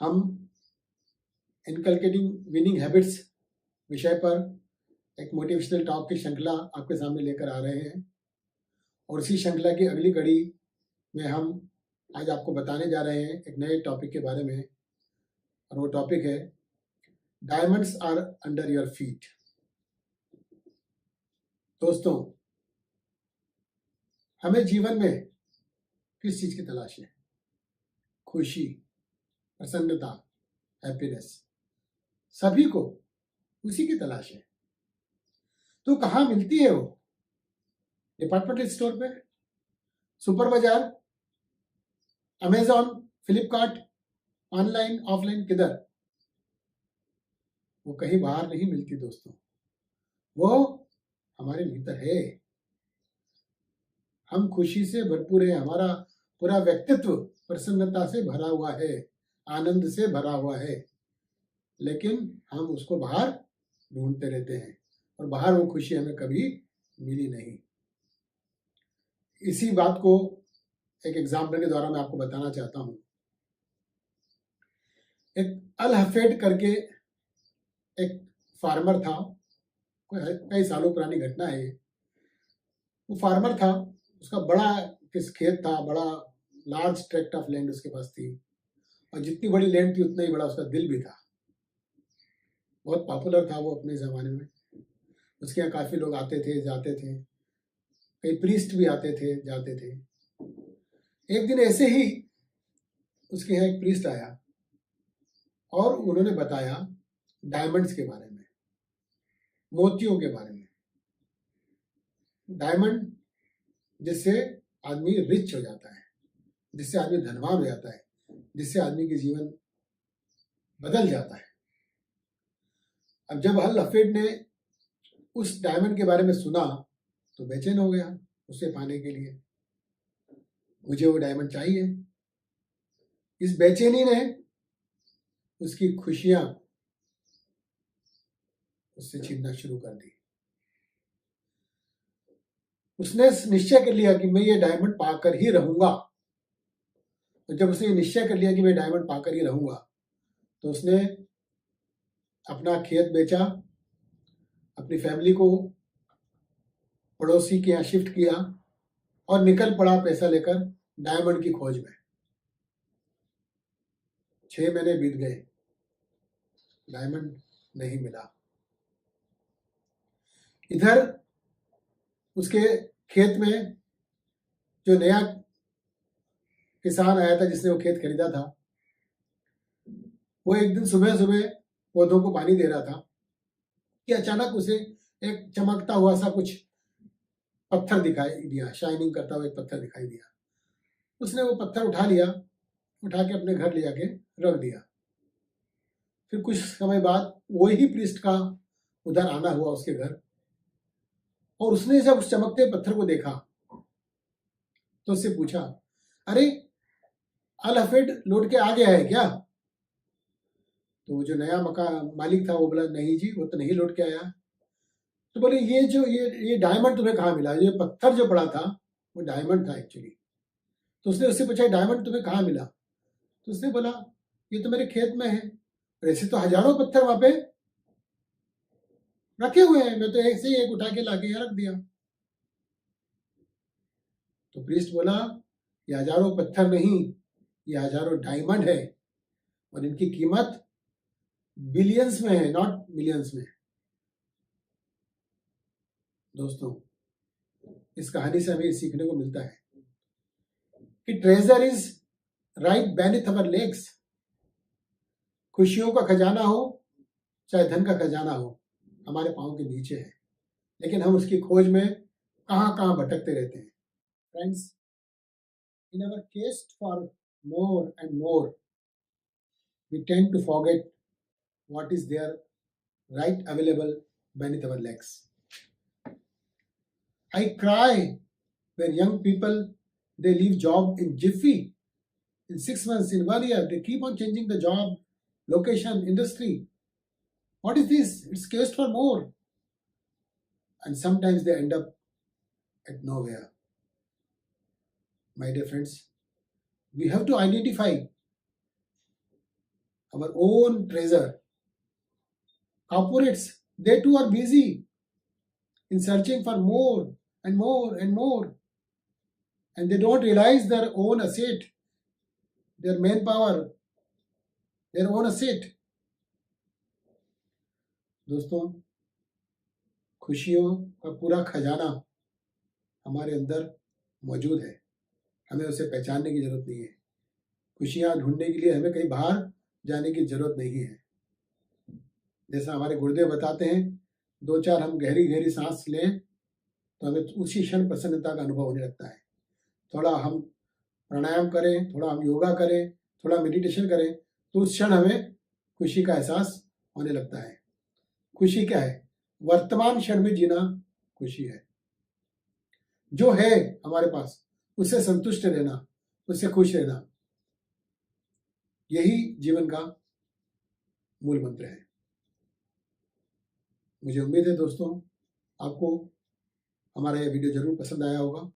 हम inculcating winning habits विषय पर एक मोटिवेशनल टॉक की श्रृंखला आपके सामने लेकर आ रहे हैं और इसी श्रृंखला की अगली कड़ी में हम आज आपको बताने जा रहे हैं एक नए टॉपिक के बारे में, और वो टॉपिक है diamonds are under your feet. दोस्तों, हमें जीवन में किस चीज की तलाश है? खुशी, प्रसन्नता, हैप्पीनेस, सभी को उसी की तलाश है। तो कहाँ मिलती है वो? डिपार्टमेंटल स्टोर पे, सुपर बाजार, अमेजॉन, फ्लिपकार्ट, ऑनलाइन, ऑफलाइन, किधर? वो कहीं बाहर नहीं मिलती दोस्तों, वो हमारे भीतर है। हम खुशी से भरपूर है, हमारा पूरा व्यक्तित्व प्रसन्नता से भरा हुआ है, आनंद से भरा हुआ है, लेकिन हम उसको बाहर ढूंढते रहते हैं और बाहर वो खुशी हमें कभी मिली नहीं। इसी बात को एक एग्जाम्पल के द्वारा मैं आपको बताना चाहता हूं। एक अल हफेड करके एक फार्मर था, कई सालों पुरानी घटना है। वो फार्मर था, उसका बड़ा किस खेत था, बड़ा लार्ज ट्रैक्ट ऑफ लैंड उसके पास थी, और जितनी बड़ी लैंड थी उतना ही बड़ा उसका दिल भी था। बहुत पॉपुलर था वो अपने ज़माने में। उसके यहाँ काफ़ी लोग आते थे, जाते थे, कई प्रीस्ट भी आते थे, जाते थे। एक दिन ऐसे ही उसके यहाँ एक प्रीस्ट आया और उन्होंने बताया डायमंड्स के बारे में, मोतियों के बारे में। डायमंड जिससे आदमी रिच हो जाता है, जिससे आदमी धनवान हो जाता है, जिससे आदमी के जीवन बदल जाता है। अब जब अल हफेड ने उस डायमंड के बारे में सुना तो बेचैन हो गया उसे पाने के लिए। मुझे वो डायमंड चाहिए। इस बेचैनी ने उसकी खुशियां उससे छीनना शुरू कर दी। उसने निश्चय कर लिया कि मैं ये डायमंड पाकर ही रहूंगा। और जब उसने निश्चय कर लिया कि मैं डायमंड पाकर ही रहूंगा, तो उसने अपना खेत बेचा, अपनी फैमिली को पड़ोसी के यहाँ शिफ्ट किया और निकल पड़ा पैसा लेकर डायमंड की खोज में। 6 महीने बीत गए, डायमंड नहीं मिला। इधर उसके खेत में जो नया किसान आया था, जिसने वो खेत खरीदा था, वो एक दिन सुबह सुबह पौधों को पानी दे रहा था कि अचानक उसे एक चमकता हुआ सा कुछ पत्थर दिखाई दिया, शाइनिंग करता हुआ एक पत्थर दिखाई दिया। उसने वो पत्थर उठा लिया, उठा के अपने घर ले जाके रख दिया। फिर कुछ समय बाद वही प्रीस्ट का उधर आना हुआ उसके घर, और उसने जब उस चमकते पत्थर को देखा तो उससे पूछा, अरे अल हफेड लौट के आ गया है क्या? तो जो नया मकान मालिक था वो बोला, नहीं जी, वो तो नहीं लौट के आया। तो बोले, ये डायमंड तुम्हें कहाँ मिला? ये पत्थर जो पड़ा था वो डायमंड था एक्चुअली। तो उसने उससे पूछा, डायमंड तुम्हें कहाँ मिला? तो उसने बोला, ये तो मेरे खेत में है। ऐसे तो हजारों पत्थर वहां पे रखे हुए हैं, मैं तो एक से एक उठा के लाके यहाँ रख दिया। तो प्रीस्ट बोला, ये हजारों पत्थर नहीं, ये हजारों डायमंड है, और इनकी कीमत बिलियंस में है, नॉट मिलियंस में। दोस्तों, इस कहानी से हमें सीखने को मिलता है कि treasure is right beneath our legs. खुशियों का खजाना हो चाहे धन का खजाना हो, हमारे पाँव के नीचे है, लेकिन हम उसकी खोज में कहाँ कहाँ भटकते रहते हैं। Friends, in our quest for more and more, we tend to forget what is there right available beneath our legs. I cry when young people, they leave job in jiffy, in 6 months, in 1 year, they keep on changing the job, location, industry. What is this? It's quest for more. And sometimes they end up at nowhere. My dear friends, we have to identify our own treasure. Corporates, they too are busy in searching for more and more and more, and they don't realize their own asset, their manpower, their own asset. दोस्तों, खुशियों का पूरा खजाना हमारे अंदर मौजूद है, हमें उसे पहचानने की जरूरत नहीं है। खुशियां ढूंढने के लिए हमें कहीं बाहर जाने की जरूरत नहीं है। जैसा हमारे गुरुदेव बताते हैं, 2-4 हम गहरी गहरी सांस लें तो हमें उसी क्षण प्रसन्नता का अनुभव होने लगता है। थोड़ा हम प्राणायाम करें, थोड़ा हम योगा करें, थोड़ा मेडिटेशन करें, तो उस क्षण हमें खुशी का एहसास होने लगता है। खुशी क्या है? वर्तमान क्षण में जीना खुशी है। जो है हमारे पास उससे संतुष्ट रहना, उससे खुश रहना, यही जीवन का मूल मंत्र है। मुझे उम्मीद है दोस्तों, आपको हमारा यह वीडियो जरूर पसंद आया होगा।